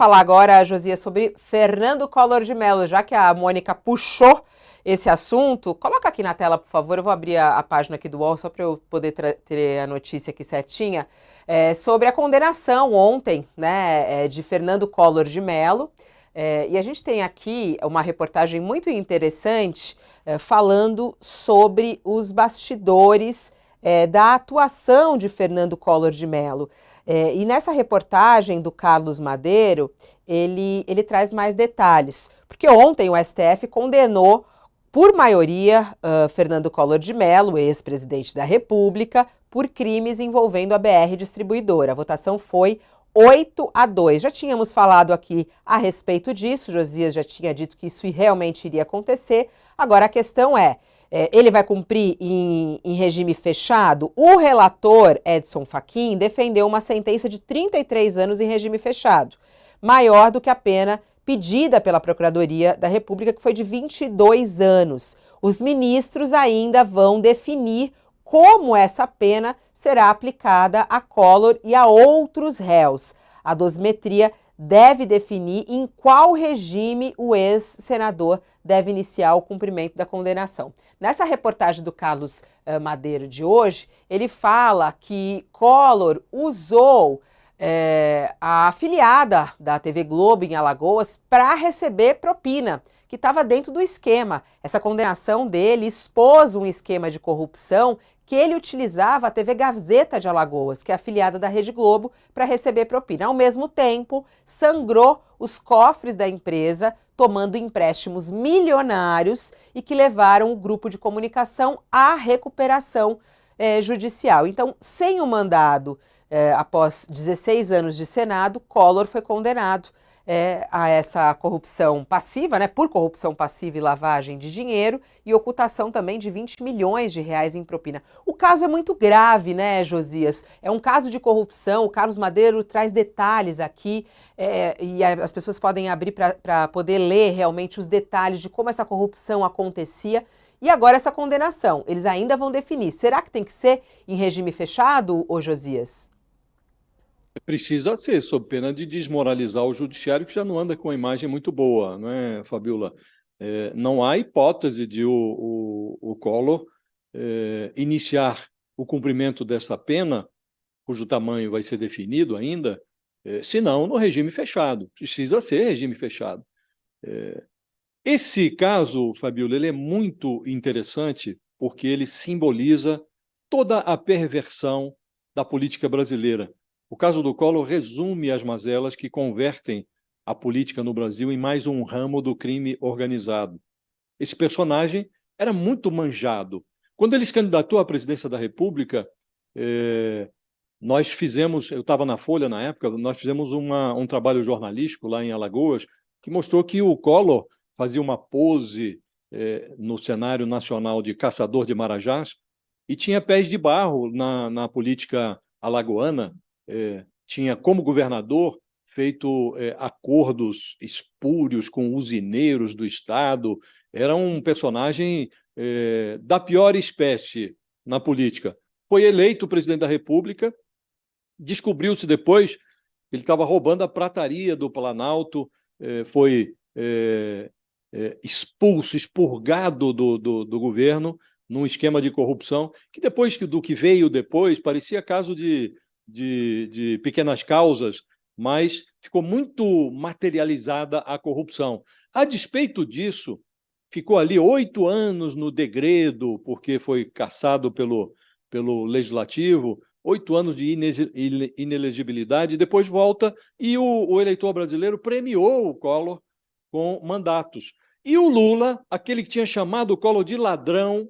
falar agora, Josias, sobre Fernando Collor de Mello, já que a Mônica puxou esse assunto. Coloca aqui na tela, por favor. Eu vou abrir a página aqui do UOL só para eu poder ter a notícia aqui certinha. Sobre a condenação ontem, né, de Fernando Collor de Mello. E a gente tem aqui uma reportagem muito interessante falando sobre os bastidores da atuação de Fernando Collor de Mello. E nessa reportagem do Carlos Madeiro, ele traz mais detalhes, porque ontem o STF condenou por maioria Fernando Collor de Mello, ex-presidente da República, por crimes envolvendo a BR Distribuidora. A votação foi 8-2. Já tínhamos falado aqui a respeito disso, Josias já tinha dito que isso realmente iria acontecer. Agora a questão ele vai cumprir em regime fechado? O relator Edson Fachin defendeu uma sentença de 33 anos em regime fechado, maior do que a pena pedida pela Procuradoria da República, que foi de 22 anos. Os ministros ainda vão definir como essa pena será aplicada a Collor e a outros réus. A dosimetria deve definir em qual regime o ex-senador deve iniciar o cumprimento da condenação. Nessa reportagem do Carlos Madeiro de hoje, ele fala que Collor usou a afiliada da TV Globo em Alagoas para receber propina, que estava dentro do esquema. Essa condenação dele expôs um esquema de corrupção que ele utilizava a TV Gazeta de Alagoas, que é afiliada da Rede Globo, para receber propina. Ao mesmo tempo, sangrou os cofres da empresa, tomando empréstimos milionários e que levaram o grupo de comunicação à recuperação judicial. Então, sem o mandado, após 16 anos de Senado, Collor foi condenado a essa corrupção passiva, né, por corrupção passiva e lavagem de dinheiro e ocultação também de 20 milhões de reais em propina. O caso é muito grave, né, Josias? É um caso de corrupção, o Carlos Madeiro traz detalhes aqui e as pessoas podem abrir para poder ler realmente os detalhes de como essa corrupção acontecia. E agora essa condenação, eles ainda vão definir. Será que tem que ser em regime fechado, ô Josias? Precisa ser, sob pena de desmoralizar o judiciário, que já não anda com uma imagem muito boa, não é, Fabiola? Não há hipótese de o Collor iniciar o cumprimento dessa pena, cujo tamanho vai ser definido ainda, senão no regime fechado. Precisa ser regime fechado. Esse caso, Fabiola, ele é muito interessante porque ele simboliza toda a perversão da política brasileira. O caso do Collor resume as mazelas que convertem a política no Brasil em mais um ramo do crime organizado. Esse personagem era muito manjado. Quando ele se candidatou à presidência da República, nós fizemos, eu estava na Folha na época, nós fizemos um trabalho jornalístico lá em Alagoas, que mostrou que o Collor fazia uma pose no cenário nacional de caçador de marajás e tinha pés de barro na política alagoana. Tinha, como governador, feito acordos espúrios com usineiros do Estado. Era um personagem da pior espécie na política. Foi eleito presidente da República, descobriu-se depois que ele estava roubando a prataria do Planalto, foi expulso, expurgado do governo, num esquema de corrupção, que depois do que veio depois, parecia caso de pequenas causas, mas ficou muito materializada a corrupção. A despeito disso, ficou ali 8 anos no degredo, porque foi cassado pelo Legislativo, 8 anos de inelegibilidade, depois volta e o eleitor brasileiro premiou o Collor com mandatos. E o Lula, aquele que tinha chamado o Collor de ladrão,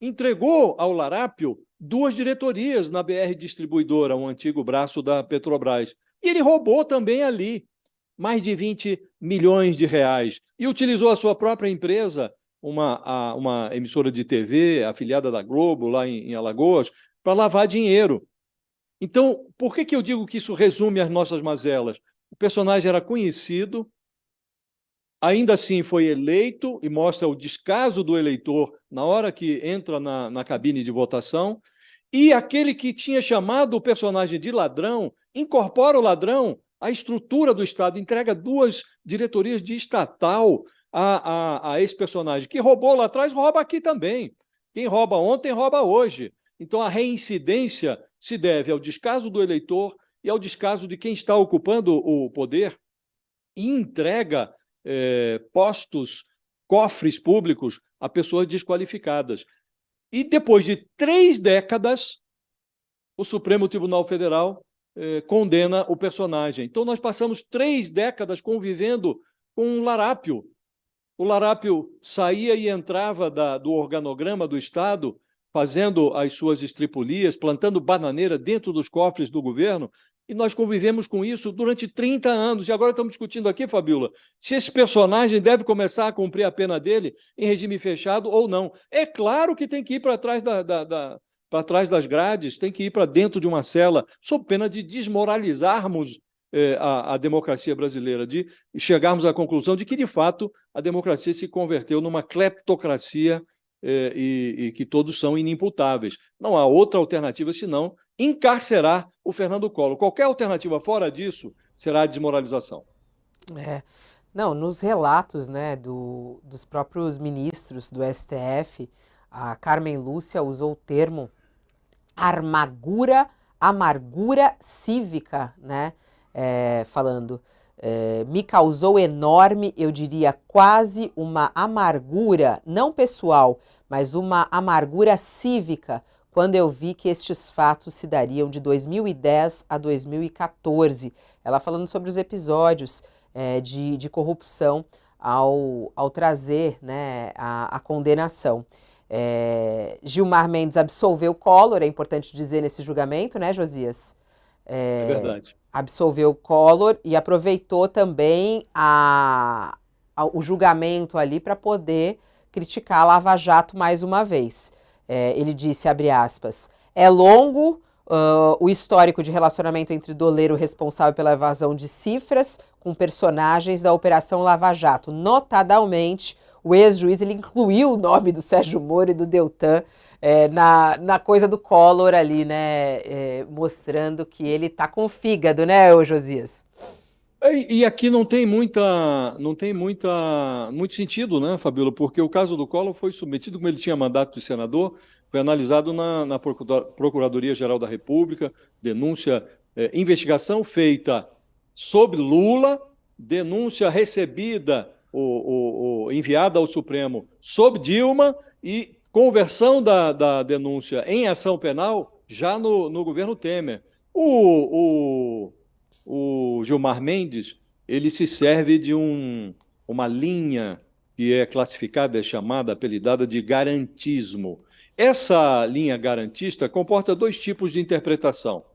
entregou ao Larápio 2 diretorias na BR Distribuidora, um antigo braço da Petrobras. E ele roubou também ali mais de 20 milhões de reais e utilizou a sua própria empresa, uma emissora de TV afiliada da Globo, lá em Alagoas, para lavar dinheiro. Então, por que eu digo que isso resume as nossas mazelas? O personagem era conhecido, ainda assim foi eleito, e mostra o descaso do eleitor na hora que entra na cabine de votação, e aquele que tinha chamado o personagem de ladrão, incorpora o ladrão a estrutura do Estado, entrega 2 diretorias de estatal a esse personagem, que roubou lá atrás, rouba aqui também. Quem rouba ontem, rouba hoje. Então, a reincidência se deve ao descaso do eleitor e ao descaso de quem está ocupando o poder e entrega postos, cofres públicos a pessoas desqualificadas. E depois de 3 décadas, o Supremo Tribunal Federal condena o personagem. Então, nós passamos 3 décadas convivendo com um larápio. O larápio saía e entrava do organograma do Estado, fazendo as suas estripulias, plantando bananeira dentro dos cofres do governo, e nós convivemos com isso durante 30 anos. E agora estamos discutindo aqui, Fabíola, se esse personagem deve começar a cumprir a pena dele em regime fechado ou não. É claro que tem que ir para trás para trás das grades, tem que ir para dentro de uma cela, sob pena de desmoralizarmos a democracia brasileira, de chegarmos à conclusão de que, de fato, a democracia se converteu numa cleptocracia e que todos são inimputáveis. Não há outra alternativa senão encarcerar o Fernando Collor. Qualquer alternativa fora disso será a desmoralização. Não, nos relatos, né, dos próprios ministros do STF, a Carmen Lúcia usou o termo amargura cívica, né, falando, me causou enorme, eu diria quase uma amargura, não pessoal, mas uma amargura cívica, quando eu vi que estes fatos se dariam de 2010 a 2014. Ela falando sobre os episódios de corrupção ao trazer, né, a condenação. Gilmar Mendes absolveu Collor, é importante dizer nesse julgamento, né, Josias? É verdade. Absolveu Collor e aproveitou também o julgamento ali para poder criticar a Lava Jato mais uma vez. Ele disse, abre aspas, é longo o histórico de relacionamento entre doleiro responsável pela evasão de cifras com personagens da Operação Lava Jato. Notadamente, o ex-juiz ele incluiu o nome do Sérgio Moro e do Deltan na coisa do Collor ali, né? Mostrando que ele tá com o fígado, né, ô Josias? E aqui não tem muito sentido, né, Fabíola? Porque o caso do Collor foi submetido, como ele tinha mandato de senador, foi analisado na Procuradoria-Geral da República, denúncia, investigação feita sobre Lula, denúncia recebida, enviada ao Supremo sob Dilma e conversão da denúncia em ação penal já no governo Temer. O Gilmar Mendes, ele se serve de uma linha que é classificada, é chamada, apelidada de garantismo. Essa linha garantista comporta 2 tipos de interpretação.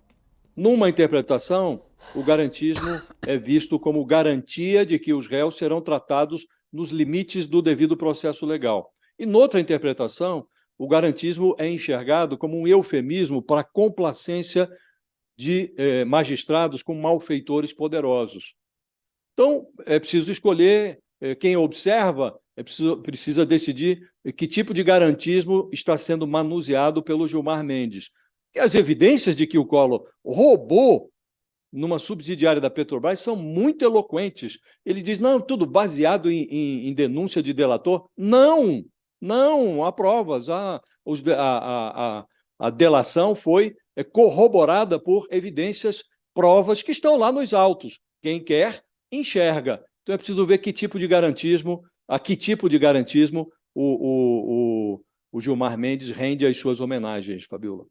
Numa interpretação, o garantismo é visto como garantia de que os réus serão tratados nos limites do devido processo legal. E noutra interpretação, o garantismo é enxergado como um eufemismo para a complacência de magistrados com malfeitores poderosos. Então, é preciso escolher, quem observa precisa decidir que tipo de garantismo está sendo manuseado pelo Gilmar Mendes. E as evidências de que o Collor roubou numa subsidiária da Petrobras são muito eloquentes. Ele diz, não, tudo baseado em denúncia de delator. Não, há provas. A delação foi corroborada por evidências, provas que estão lá nos autos. Quem quer, enxerga. Então é preciso ver a que tipo de garantismo o Gilmar Mendes rende as suas homenagens, Fabíola.